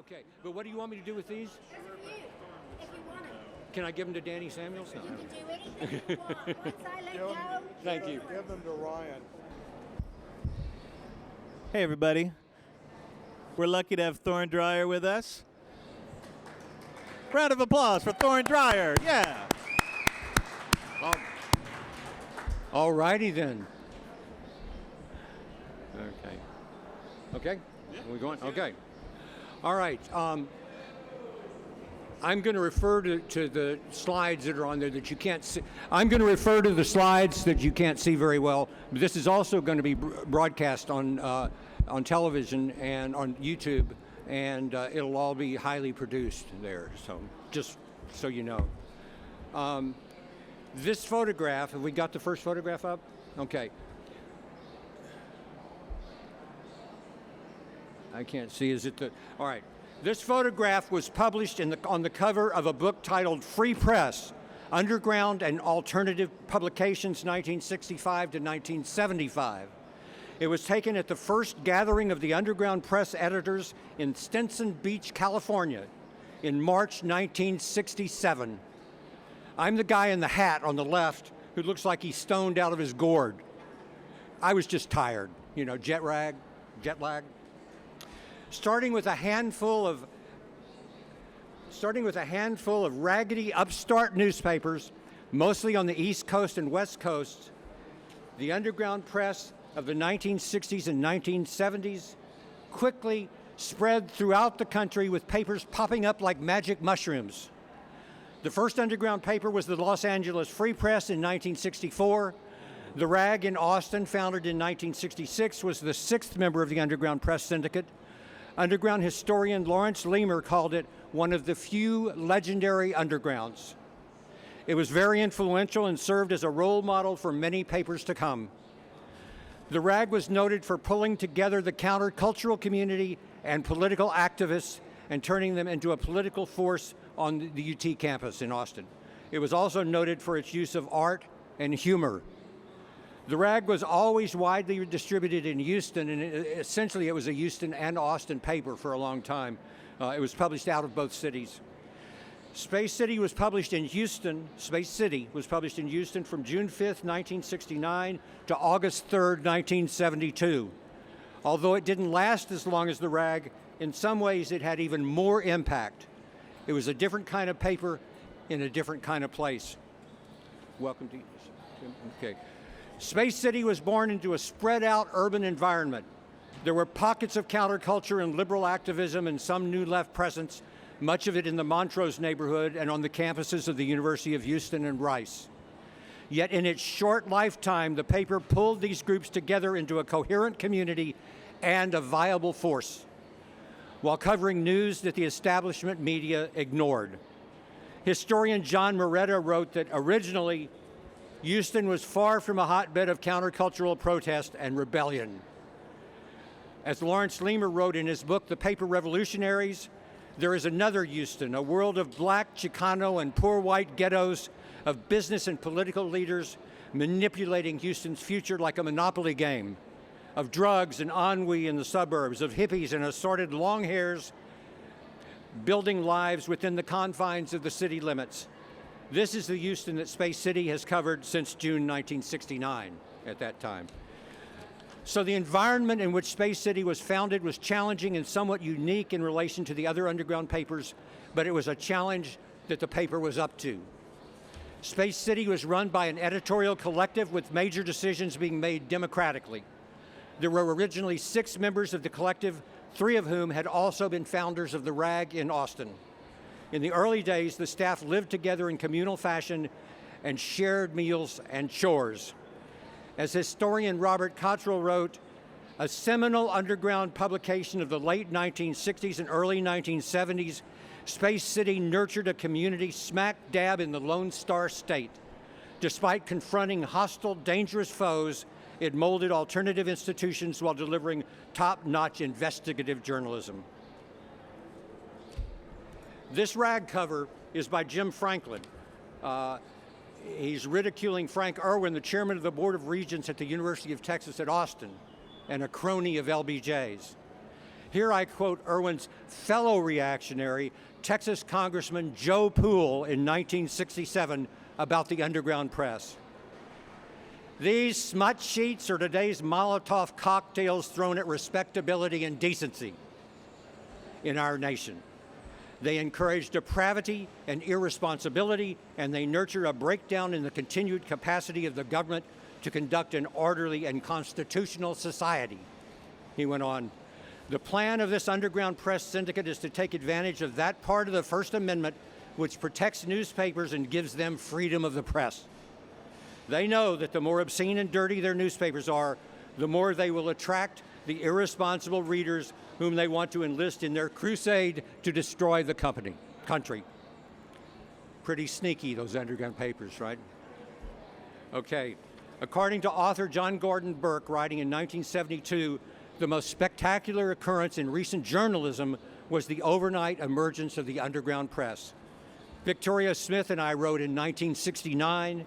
Okay, but what do you want me to do with these? Those are for you, if you want them. Can I give them to Danny Samuels? No. You can do anything you want. Once I let go, Thank you. Give them to Ryan. Hey, everybody. We're lucky to have Thorne Dreyer with us. Round of applause for Thorne Dreyer. Yeah. All righty then. Okay. Okay? Are we going? Okay. All right. I'm going to refer to the slides that are on there that you can't see. I'm going to refer to the slides that you can't see very well. This is also going to be broadcast on television and on YouTube, and it'll all be highly produced there. So just so you know. This photograph, have we got the first photograph up? Okay. I can't see, is it the, all right. This photograph was published on the cover of a book titled Free Press, Underground and Alternative Publications 1965 to 1975. It was taken at the first gathering of the Underground Press editors in Stinson Beach, California in March 1967. I'm the guy in the hat on the left who looks like he's stoned out of his gourd. I was just tired, jet lag. Starting with a handful of raggedy upstart newspapers, mostly on the East Coast and West Coast, the underground press of the 1960s and 1970s quickly spread throughout the country with papers popping up like magic mushrooms. The first underground paper was the Los Angeles Free Press in 1964. The Rag in Austin, founded in 1966, was the sixth member of the Underground Press Syndicate. Underground historian Lawrence Leamer called it one of the few legendary undergrounds. It was very influential and served as a role model for many papers to come. The Rag was noted for pulling together the countercultural community and political activists and turning them into a political force on the UT campus in Austin. It was also noted for its use of art and humor. The Rag was always widely distributed in Houston, and essentially it was a Houston and Austin paper for a long time. It was published out of both cities. Space City was published in Houston from June 5th, 1969 to August 3rd, 1972. Although it didn't last as long as the Rag, in some ways it had even more impact. It was a different kind of paper in a different kind of place. Welcome to, okay. Space City was born into a spread-out urban environment. There were pockets of counterculture and liberal activism and some new left presence, much of it in the Montrose neighborhood and on the campuses of the University of Houston and Rice. Yet in its short lifetime, the paper pulled these groups together into a coherent community and a viable force, while covering news that the establishment media ignored. Historian John Moretta wrote that originally, Houston was far from a hotbed of countercultural protest and rebellion. As Lawrence Leamer wrote in his book, The Paper Revolutionaries, there is another Houston, a world of black, Chicano, and poor white ghettos, of business and political leaders manipulating Houston's future like a monopoly game, of drugs and ennui in the suburbs, of hippies and assorted long hairs building lives within the confines of the city limits. This is the Houston that Space City has covered since June 1969 at that time. So the environment in which Space City was founded was challenging and somewhat unique in relation to the other underground papers, but it was a challenge that the paper was up to. Space City was run by an editorial collective with major decisions being made democratically. There were originally 6 members of the collective, 3 of whom had also been founders of the Rag in Austin. In the early days, the staff lived together in communal fashion and shared meals and chores. As historian Robert Cottrell wrote, a seminal underground publication of the late 1960s and early 1970s, Space City nurtured a community smack dab in the Lone Star State. Despite confronting hostile, dangerous foes, it molded alternative institutions while delivering top-notch investigative journalism. This Rag cover is by Jim Franklin. He's ridiculing Frank Irwin, the chairman of the Board of Regents at the University of Texas at Austin, and a crony of LBJ's. Here I quote Irwin's fellow reactionary, Texas Congressman Joe Poole in 1967 about the underground press. These smut sheets are today's Molotov cocktails thrown at respectability and decency in our nation. They encourage depravity and irresponsibility, and they nurture a breakdown in the continued capacity of the government to conduct an orderly and constitutional society. He went on, the plan of this underground press syndicate is to take advantage of that part of the First Amendment which protects newspapers and gives them freedom of the press. They know that the more obscene and dirty their newspapers are, the more they will attract the irresponsible readers whom they want to enlist in their crusade to destroy the country. Pretty sneaky, those underground papers, right? Okay. According to author John Gordon Burke, writing in 1972, the most spectacular occurrence in recent journalism was the overnight emergence of the underground press. Victoria Smith and I wrote in 1969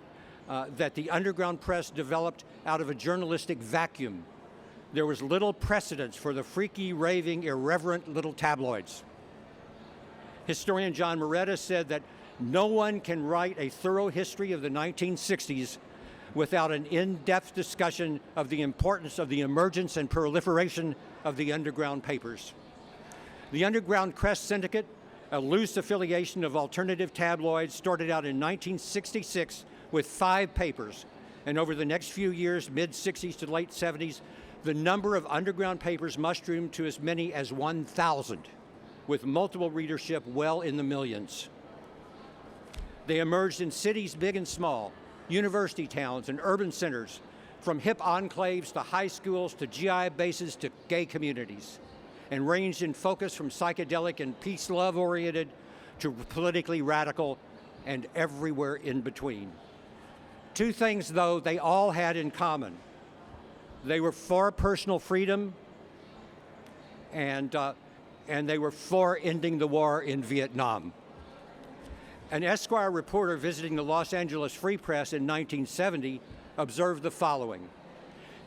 that the underground press developed out of a journalistic vacuum. There was little precedence for the freaky, raving, irreverent little tabloids. Historian John Moretta said that no one can write a thorough history of the 1960s without an in-depth discussion of the importance of the emergence and proliferation of the underground papers. The Underground Press Syndicate, a loose affiliation of alternative tabloids, started out in 1966 with 5 papers, and over the next few years, mid-60s to late 70s, the number of underground papers mushroomed to as many as 1,000, with multiple readership well in the millions. They emerged in cities big and small, university towns and urban centers, from hip enclaves to high schools to GI bases to gay communities, and ranged in focus from psychedelic and peace-love oriented to politically radical and everywhere in between. 2 things, though, they all had in common. They were for personal freedom, and they were for ending the war in Vietnam. An Esquire reporter visiting the Los Angeles Free Press in 1970 observed the following.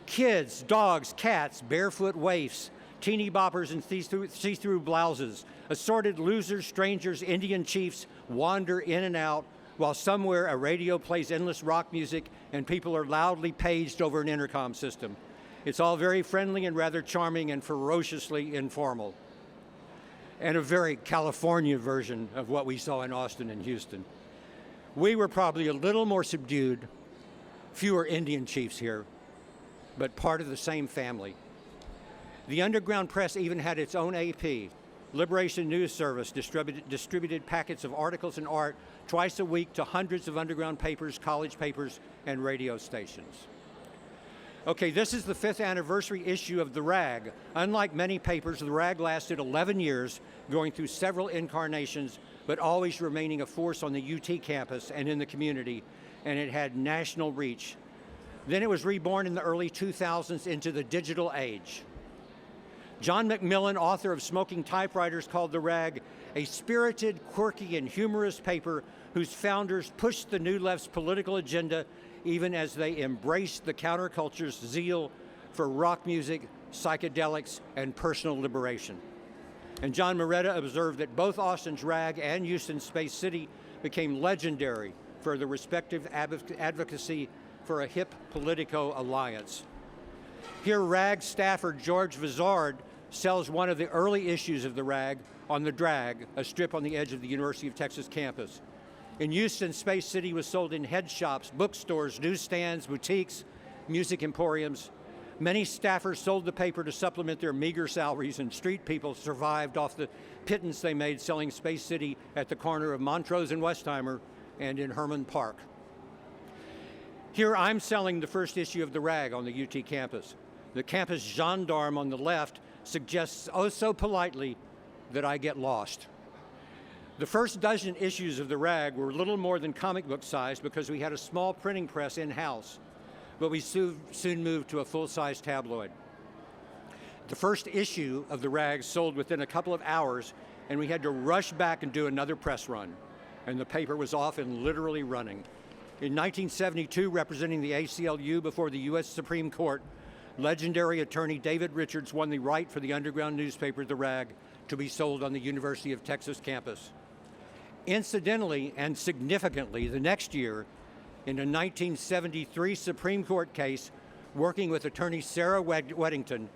Kids, dogs, cats, barefoot waifs, teeny boppers in see-through blouses, assorted losers, strangers, Indian chiefs wander in and out, while somewhere a radio plays endless rock music and people are loudly paged over an intercom system. It's all very friendly and rather charming and ferociously informal. And a very California version of what we saw in Austin and Houston. We were probably a little more subdued, fewer Indian chiefs here, but part of the same family. The underground press even had its own AP, Liberation News Service, distributed packets of articles and art twice a week to hundreds of underground papers, college papers, and radio stations. Okay, this is the 5th anniversary issue of The Rag. Unlike many papers, The Rag lasted 11 years, going through several incarnations, but always remaining a force on the UT campus and in the community, and it had national reach. Then it was reborn in the early 2000s into the digital age. John McMillan, author of Smoking Typewriters, called The Rag a spirited, quirky, and humorous paper whose founders pushed the New Left's political agenda even as they embraced the counterculture's zeal for rock music, psychedelics, and personal liberation. And John Moretta observed that both Austin's Rag and Houston's Space City became legendary for the respective advocacy for a hip Politico alliance. Here, Rag staffer George Vizard sells one of the early issues of The Rag on The Drag, a strip on the edge of the University of Texas campus. In Houston, Space City was sold in head shops, bookstores, newsstands, boutiques, music emporiums. Many staffers sold the paper to supplement their meager salaries, and street people survived off the pittance they made selling Space City at the corner of Montrose and Westheimer and in Herman Park. Here I'm selling the first issue of The Rag on the UT campus. The campus gendarme on the left suggests oh so politely that I get lost. The first dozen issues of The Rag were little more than comic book size because we had a small printing press in-house, but we soon moved to a full-size tabloid. The first issue of The Rag sold within a couple of hours, and we had to rush back and do another press run, and the paper was off and literally running. In 1972, representing the ACLU before the U.S. Supreme Court, legendary attorney David Richards won the right for the underground newspaper, The Rag, to be sold on the University of Texas campus. Incidentally and significantly, the next year, in a 1973 Supreme Court case, working with attorney Sarah Weddington,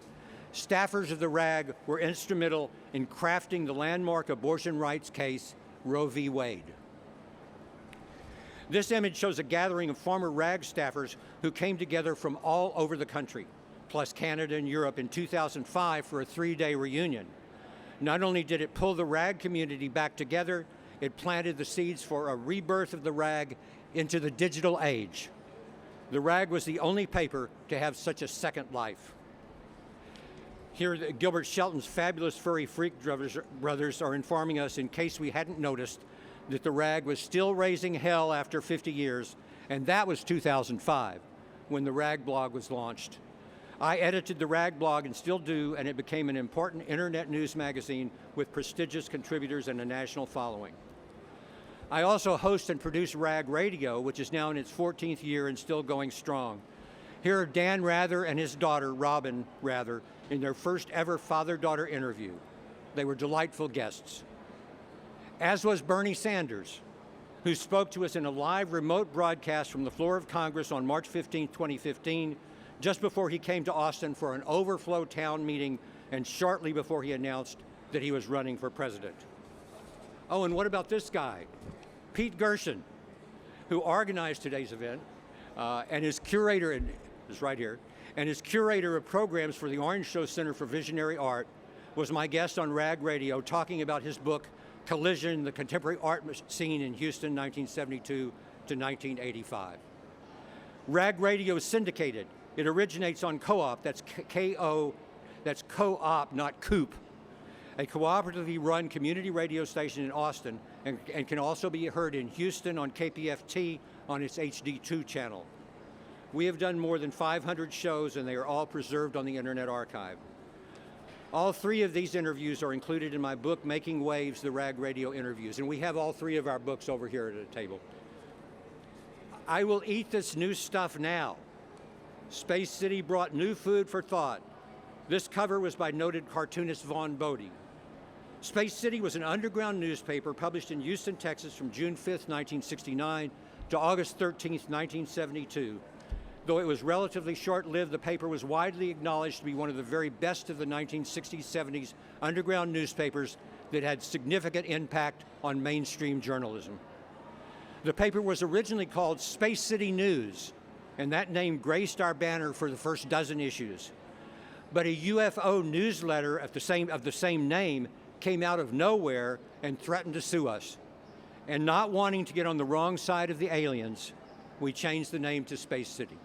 staffers of The Rag were instrumental in crafting the landmark abortion rights case, Roe v. Wade. This image shows a gathering of former Rag staffers who came together from all over the country, plus Canada and Europe in 2005 for a 3-day reunion. Not only did it pull the Rag community back together, it planted the seeds for a rebirth of the Rag into the digital age. The Rag was the only paper to have such a second life. Here, Gilbert Shelton's fabulous furry freak brothers are informing us, in case we hadn't noticed, that the Rag was still raising hell after 50 years, and that was 2005, when the Rag blog was launched. I edited the Rag blog and still do, and it became an important internet news magazine with prestigious contributors and a national following. I also host and produce Rag Radio, which is now in its 14th year and still going strong. Here are Dan Rather and his daughter, Robin Rather, in their first ever father-daughter interview. They were delightful guests. As was Bernie Sanders, who spoke to us in a live remote broadcast from the floor of Congress on March 15, 2015, just before he came to Austin for an overflow town meeting and shortly before he announced that he was running for president. Oh, and what about this guy? Pete Gershon, who organized today's event and is curator, and is right here, and is curator of programs for the Orange Show Center for Visionary Art, was my guest on Rag Radio talking about his book, Collision, the Contemporary Art Scene in Houston, 1972 to 1985. Rag Radio is syndicated. It originates on Co-op, that's K-O, that's Co-op, not Coop, a cooperatively run community radio station in Austin, and can also be heard in Houston on KPFT on its HD2 channel. We have done more than 500 shows, and they are all preserved on the Internet Archive. All 3 of these interviews are included in my book, Making Waves, the Rag Radio Interviews, and we have all 3 of our books over here at the table. I will eat this new stuff now. Space City brought new food for thought. This cover was by noted cartoonist Vaughn Bodie. Space City was an underground newspaper published in Houston, Texas from June 5, 1969 to August 13, 1972. Though it was relatively short-lived, the paper was widely acknowledged to be one of the very best of the 1960s, 70s underground newspapers that had significant impact on mainstream journalism. The paper was originally called Space City News, and that name graced our banner for the first dozen issues. But a UFO newsletter of the same name came out of nowhere and threatened to sue us. And not wanting to get on the wrong side of the aliens, we changed the name to Space City,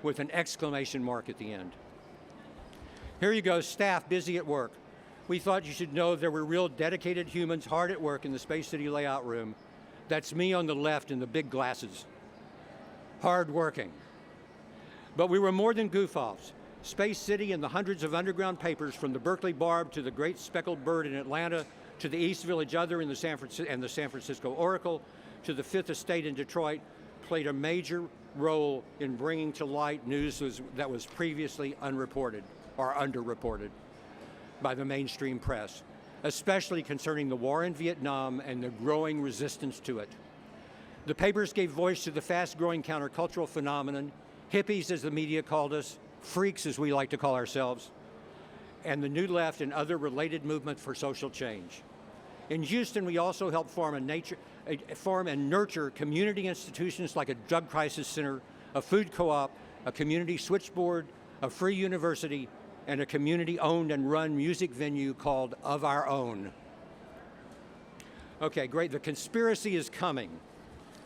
with an exclamation mark at the end. Here you go, staff busy at work. We thought you should know there were real dedicated humans hard at work in the Space City layout room. That's me on the left in the big glasses. Hard working. But we were more than goof-offs. Space City and the hundreds of underground papers, from the Berkeley Barb to the Great Speckled Bird in Atlanta, to the East Village Other in the San Francisco Oracle, to the Fifth Estate in Detroit, played a major role in bringing to light news that was previously unreported or underreported by the mainstream press, especially concerning the war in Vietnam and the growing resistance to it. The papers gave voice to the fast-growing countercultural phenomenon, hippies as the media called us, freaks as we like to call ourselves, and the New Left and other related movements for social change. In Houston, we also helped form and nurture community institutions like a drug crisis center, a food co-op, a community switchboard, a free university, and a community-owned and run music venue called Of Our Own. Okay, great. The Conspiracy is Coming.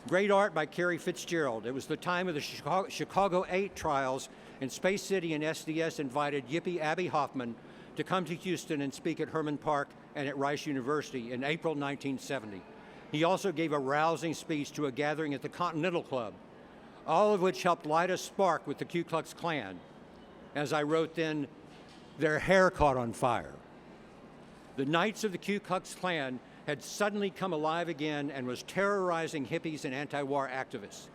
Great art by Carrie Fitzgerald. It was the time of the Chicago 8 trials, and Space City and SDS invited Yippie Abby Hoffman to come to Houston and speak at Herman Park and at Rice University in April 1970. He also gave a rousing speech to a gathering at the Continental Club, all of which helped light a spark with the Ku Klux Klan. As I wrote then, their hair caught on fire. The Knights of the Ku Klux Klan had suddenly come alive again and was terrorizing hippies and anti-war activists.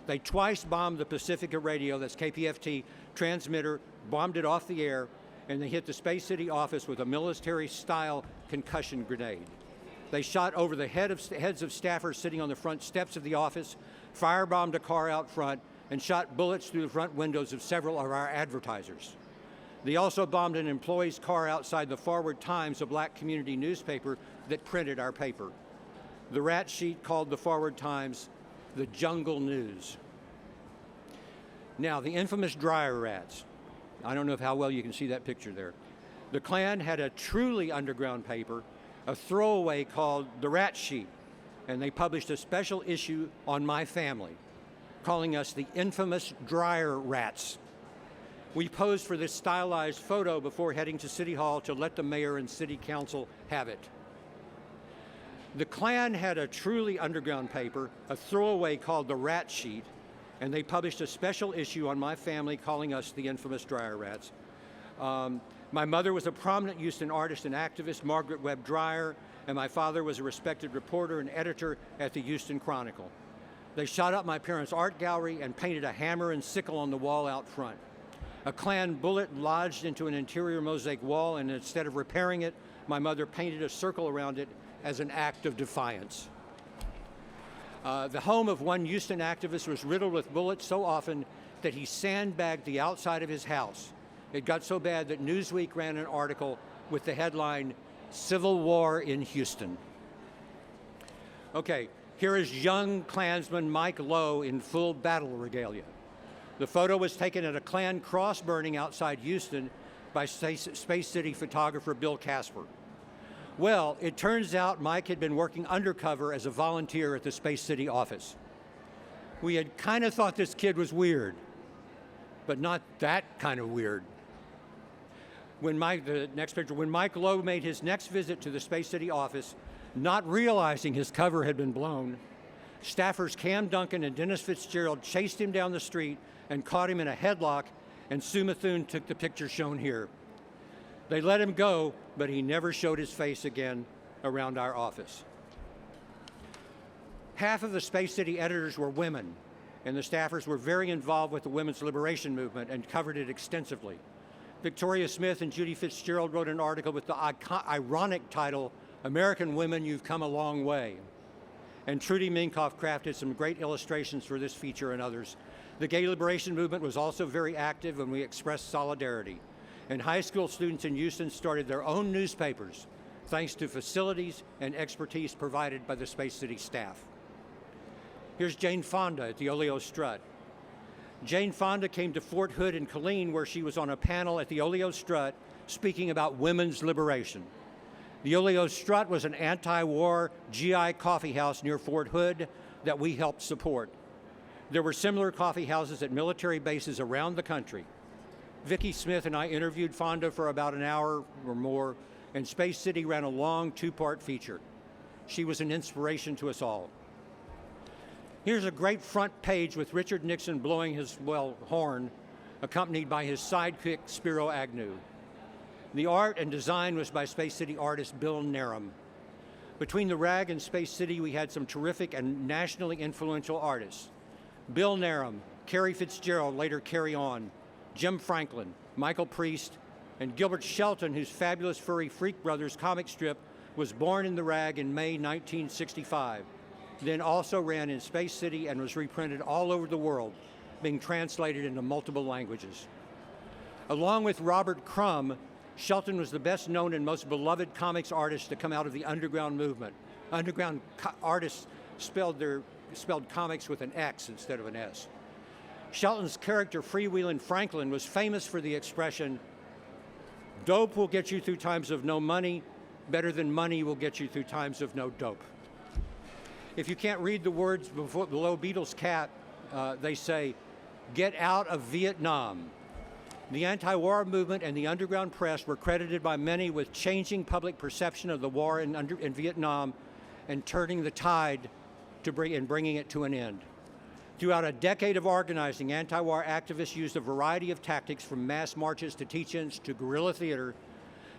They twice bombed the Pacifica Radio, that's KPFT, transmitter, bombed it off the air, and they hit the Space City office with a military-style concussion grenade. They shot over the heads of staffers sitting on the front steps of the office, firebombed a car out front, and shot bullets through the front windows of several of our advertisers. They also bombed an employee's car outside the Forward Times, a black community newspaper that printed our paper. The rat sheet called the Forward Times the Jungle News. Now, the infamous Dreyer rats. I don't know how well you can see that picture there. The Klan had a truly underground paper, a throwaway called the Rat Sheet, and they published a special issue on my family, calling us the infamous Dreyer rats. We posed for this stylized photo before heading to City Hall to let the mayor and city council have it. The Klan had a truly underground paper, a throwaway called the Rat Sheet, and they published a special issue on my family calling us the infamous Dreyer rats. My mother was a prominent Houston artist and activist, Margaret Webb Dreyer, and my father was a respected reporter and editor at the Houston Chronicle. They shot up my parents' art gallery and painted a hammer and sickle on the wall out front. A Klan bullet lodged into an interior mosaic wall, and instead of repairing it, my mother painted a circle around it as an act of defiance. The home of one Houston activist was riddled with bullets so often that he sandbagged the outside of his house. It got so bad that Newsweek ran an article with the headline, "Civil War in Houston." Okay, here is young Klansman Mike Lowe in full battle regalia. The photo was taken at a Klan cross burning outside Houston by Space City photographer Bill Casper. Well, it turns out Mike had been working undercover as a volunteer at the Space City office. We had kind of thought this kid was weird, but not that kind of weird. When Mike Lowe made his next visit to the Space City office, not realizing his cover had been blown, staffers Cam Duncan and Dennis Fitzgerald chased him down the street and caught him in a headlock, and Sue Methune took the picture shown here. They let him go, but he never showed his face again around our office. Half of the Space City editors were women, and the staffers were very involved with the women's liberation movement and covered it extensively. Victoria Smith and Judy Fitzgerald wrote an article with the ironic title, "American Women, You've Come a Long Way." And Trudy Minkoff crafted some great illustrations for this feature and others. The gay liberation movement was also very active, and we expressed solidarity. And high school students in Houston started their own newspapers, thanks to facilities and expertise provided by the Space City staff. Here's Jane Fonda at the Oleo Strut. Jane Fonda came to Fort Hood in Killeen, where she was on a panel at the Oleo Strut speaking about women's liberation. The Oleo Strut was an anti-war GI coffee house near Fort Hood that we helped support. There were similar coffee houses at military bases around the country. Vicki Smith and I interviewed Fonda for about an hour or more, and Space City ran a long two-part feature. She was an inspiration to us all. Here's a great front page with Richard Nixon blowing his, horn, accompanied by his sidekick, Spiro Agnew. The art and design was by Space City artist Bill Narum. Between the RAG and Space City, we had some terrific and nationally influential artists. Bill Narum, Carrie Fitzgerald, later Carrie On, Jim Franklin, Michael Priest, and Gilbert Shelton, whose fabulous Furry Freak Brothers comic strip was born in the RAG in May 1965, then also ran in Space City and was reprinted all over the world, being translated into multiple languages. Along with Robert Crumb, Shelton was the best known and most beloved comics artist to come out of the underground movement. Underground artists spelled comics with an X instead of an S. Shelton's character, Freewheelin' Franklin, was famous for the expression, "Dope will get you through times of no money, better than money will get you through times of no dope." If you can't read the words below Beatles' cat, they say, "Get out of Vietnam." The anti-war movement and the underground press were credited by many with changing public perception of the war in Vietnam and turning the tide and bringing it to an end. Throughout a decade of organizing, anti-war activists used a variety of tactics, from mass marches to teach-ins to guerrilla theater,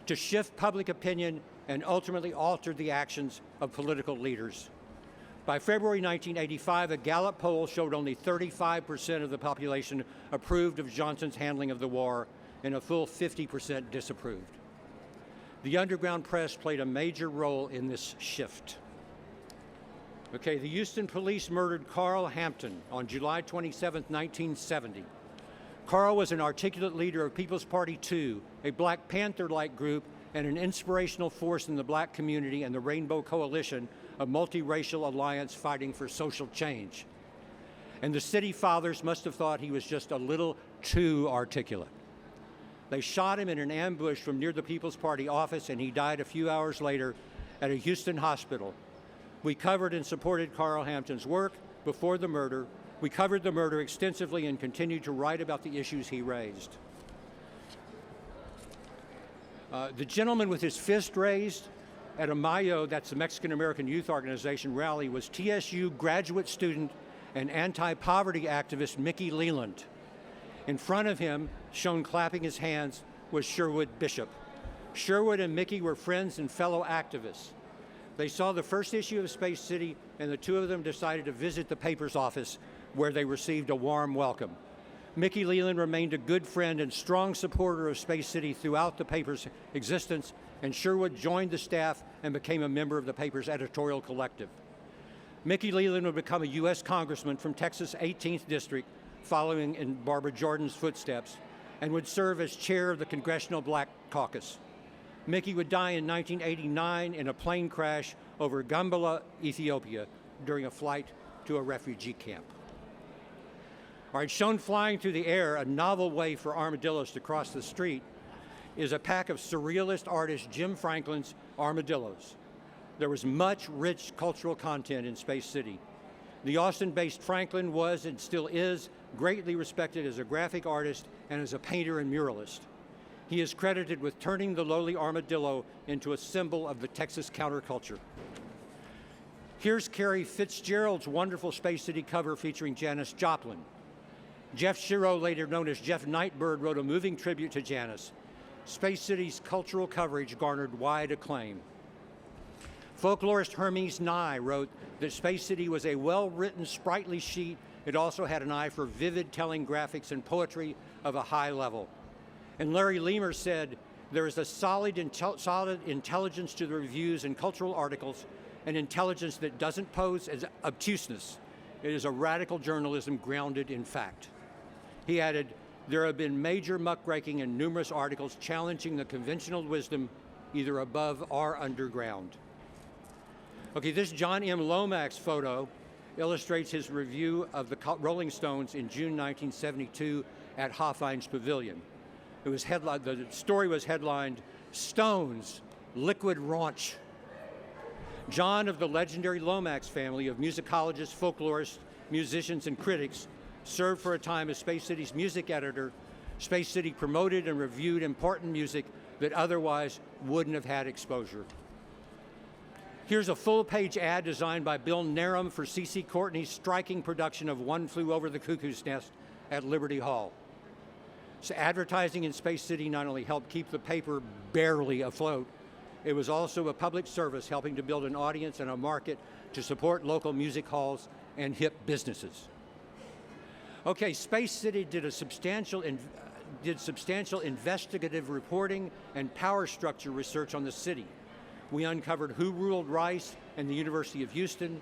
to shift public opinion and ultimately alter the actions of political leaders. By February 1985, a Gallup poll showed only 35% of the population approved of Johnson's handling of the war, and a full 50% disapproved. The underground press played a major role in this shift. Okay, the Houston police murdered Carl Hampton on July 27, 1970. Carl was an articulate leader of People's Party 2, a Black Panther-like group and an inspirational force in the black community and the Rainbow Coalition, a multiracial alliance fighting for social change. And the city fathers must have thought he was just a little too articulate. They shot him in an ambush from near the People's Party office, and he died a few hours later at a Houston hospital. We covered and supported Carl Hampton's work before the murder. We covered the murder extensively and continued to write about the issues he raised. The gentleman with his fist raised at a Mayo, that's the Mexican American Youth Organization rally, was TSU graduate student and anti-poverty activist Mickey Leland. In front of him, shown clapping his hands, was Sherwood Bishop. Sherwood and Mickey were friends and fellow activists. They saw the first issue of Space City, and the two of them decided to visit the paper's office, where they received a warm welcome. Mickey Leland remained a good friend and strong supporter of Space City throughout the paper's existence, and Sherwood joined the staff and became a member of the paper's editorial collective. Mickey Leland would become a U.S. congressman from Texas' 18th District, following in Barbara Jordan's footsteps, and would serve as chair of the Congressional Black Caucus. Mickey would die in 1989 in a plane crash over Gambela, Ethiopia, during a flight to a refugee camp. All right, shown flying through the air, a novel way for armadillos to cross the street, is a pack of surrealist artist Jim Franklin's Armadillos. There was much rich cultural content in Space City. The Austin-based Franklin was and still is greatly respected as a graphic artist and as a painter and muralist. He is credited with turning the lowly armadillo into a symbol of the Texas counterculture. Here's Carrie Fitzgerald's wonderful Space City cover featuring Janis Joplin. Jeff Shiro, later known as Jeff Nightbird, wrote a moving tribute to Janis. Space City's cultural coverage garnered wide acclaim. Folklorist Hermes Nye wrote that Space City was a well-written, sprightly sheet. It also had an eye for vivid telling graphics and poetry of a high level. And Larry Lemer said, there is a solid intelligence to the reviews and cultural articles, an intelligence that doesn't pose as obtuseness. It is a radical journalism grounded in fact. He added, there have been major muckraking and numerous articles challenging the conventional wisdom either above or underground. Okay, this John M. Lomax photo illustrates his review of the Rolling Stones in June 1972 at Hoffein's Pavilion. It was the story was headlined, Stones, Liquid Raunch. John of the legendary Lomax family of musicologists, folklorists, musicians, and critics served for a time as Space City's music editor. Space City promoted and reviewed important music that otherwise wouldn't have had exposure. Here's a full-page ad designed by Bill Narum for C.C. Courtney's striking production of One Flew Over the Cuckoo's Nest at Liberty Hall. So advertising in Space City not only helped keep the paper barely afloat, it was also a public service helping to build an audience and a market to support local music halls and hip businesses. Okay, Space City did substantial investigative reporting and power structure research on the city. We uncovered who ruled Rice and the University of Houston.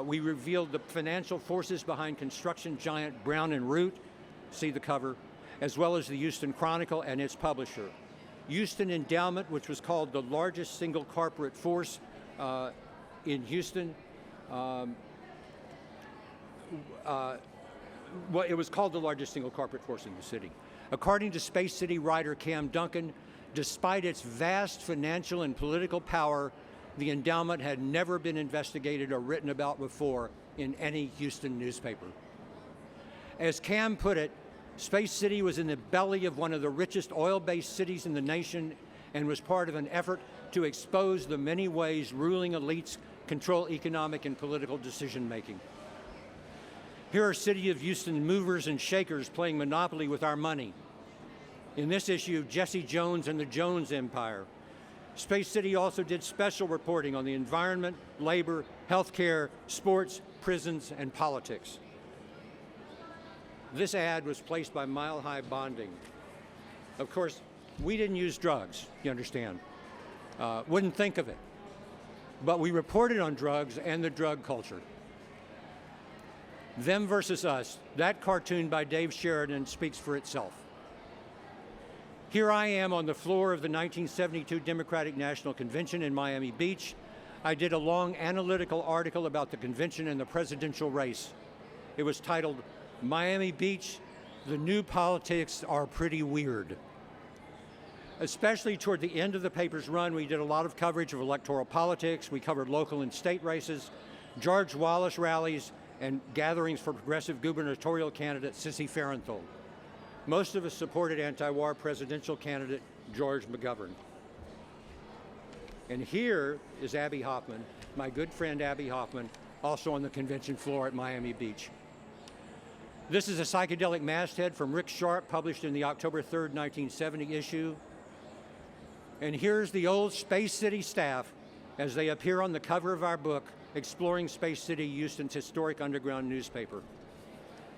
We revealed the financial forces behind construction giant Brown and Root, see the cover, as well as the Houston Chronicle and its publisher. Houston Endowment, which was called the largest single corporate force in Houston. It was called the largest single corporate force in the city. According to Space City writer Cam Duncan, despite its vast financial and political power, the endowment had never been investigated or written about before in any Houston newspaper. As Cam put it, Space City was in the belly of one of the richest oil-based cities in the nation and was part of an effort to expose the many ways ruling elites control economic and political decision-making. Here are City of Houston movers and shakers playing Monopoly with our money. In this issue, Jesse Jones and the Jones Empire. Space City also did special reporting on the environment, labor, healthcare, sports, prisons, and politics. This ad was placed by Mile High Bonding. Of course, we didn't use drugs, you understand. Wouldn't think of it. But we reported on drugs and the drug culture. Them versus Us, that cartoon by Dave Sheridan speaks for itself. Here I am on the floor of the 1972 Democratic National Convention in Miami Beach. I did a long analytical article about the convention and the presidential race. It was titled, Miami Beach, the New Politics Are Pretty Weird. Especially toward the end of the paper's run, we did a lot of coverage of electoral politics. We covered local and state races, George Wallace rallies, and gatherings for progressive gubernatorial candidate Sissy Farenthold. Most of us supported anti-war presidential candidate George McGovern. And here is Abby Hoffman, my good friend Abby Hoffman, also on the convention floor at Miami Beach. This is a psychedelic masthead from Rick Sharp, published in the October 3rd, 1970 issue. And here's the old Space City staff as they appear on the cover of our book, Exploring Space City, Houston's historic underground newspaper.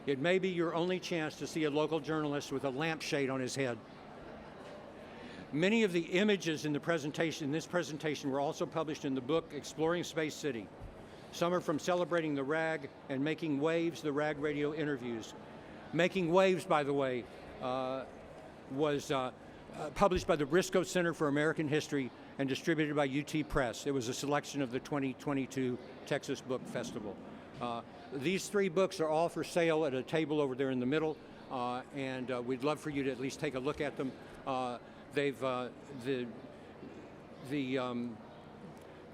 It may be your only chance to see a local journalist with a lampshade on his head. Many of the images in this presentation were also published in the book, Exploring Space City. Some are from Celebrating the RAG and Making Waves, the RAG radio interviews. Making Waves, by the way, was published by the Briscoe Center for American History and distributed by UT Press. It was a selection of the 2022 Texas Book Festival. These three books are all for sale at a table over there in the middle, and we'd love for you to at least take a look at them.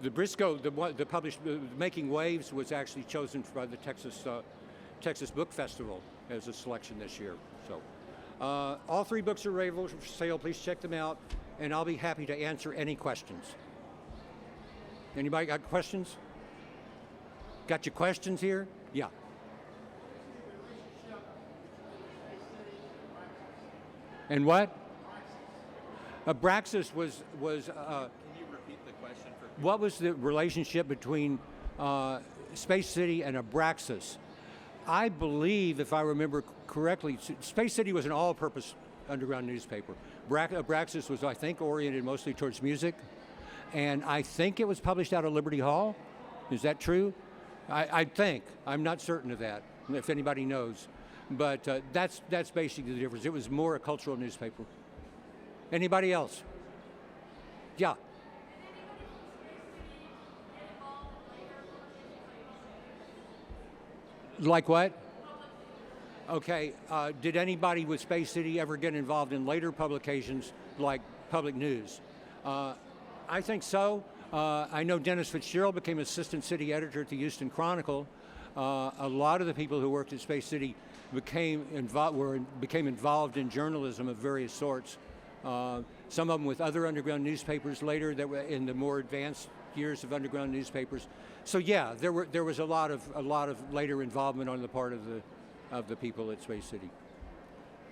The Briscoe, the published Making Waves was actually chosen by the Texas Book Festival as a selection this year. So all three books are available for sale. Please check them out, and I'll be happy to answer any questions. Anybody got questions? Got your questions here? Yeah. And what? Abraxas was Can you repeat the question for what was the relationship between Space City and Abraxas? I believe, if I remember correctly, Space City was an all-purpose underground newspaper. Abraxas was, I think, oriented mostly towards music, and I think it was published out of Liberty Hall. Is that true? I think. I'm not certain of that, if anybody knows. But that's basically the difference. It was more a cultural newspaper. Anybody else? Yeah. Like what? Okay, did anybody with Space City ever get involved in later publications like Public News? I think so. I know Dennis Fitzgerald became assistant city editor at the Houston Chronicle. A lot of the people who worked at Space City became involved in journalism of various sorts. Some of them with other underground newspapers later that were in the more advanced years of underground newspapers. So yeah, there was a lot of later involvement on the part of the people at Space City.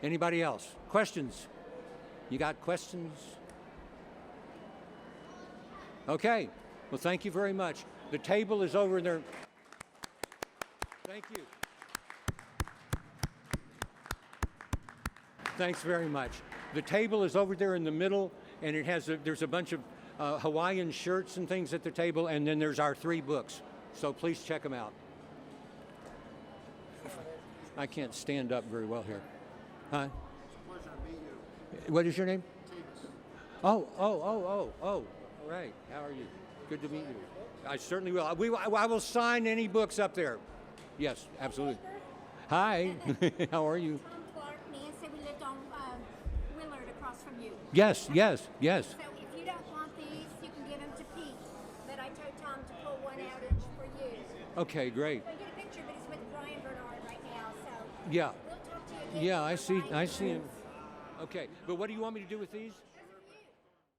Anybody else? Questions? You got questions? Okay. Well, thank you very much. The table is over there. Thank you. Thanks very much. The table is over there in the middle, and it has there's a bunch of Hawaiian shirts and things at the table, and then there's our three books. So please check them out. I can't stand up very well here. Huh? It's a pleasure to meet you. What is your name? Teams. Oh. Right. How are you? Good to meet you. I certainly will. I will sign any books up there. Yes, absolutely. Hi. How are you? Tom Clark, Nancy, we lived on Willard across from you. Yes. So if you don't want these, you can give them to Pete. But I told Tom to pull one out for you. Okay, great. I get a picture, but he's with Brian Bernard right now, so Yeah. we'll talk to you again. Yeah, I Bye. see him. Okay, but what do you want me to do with these?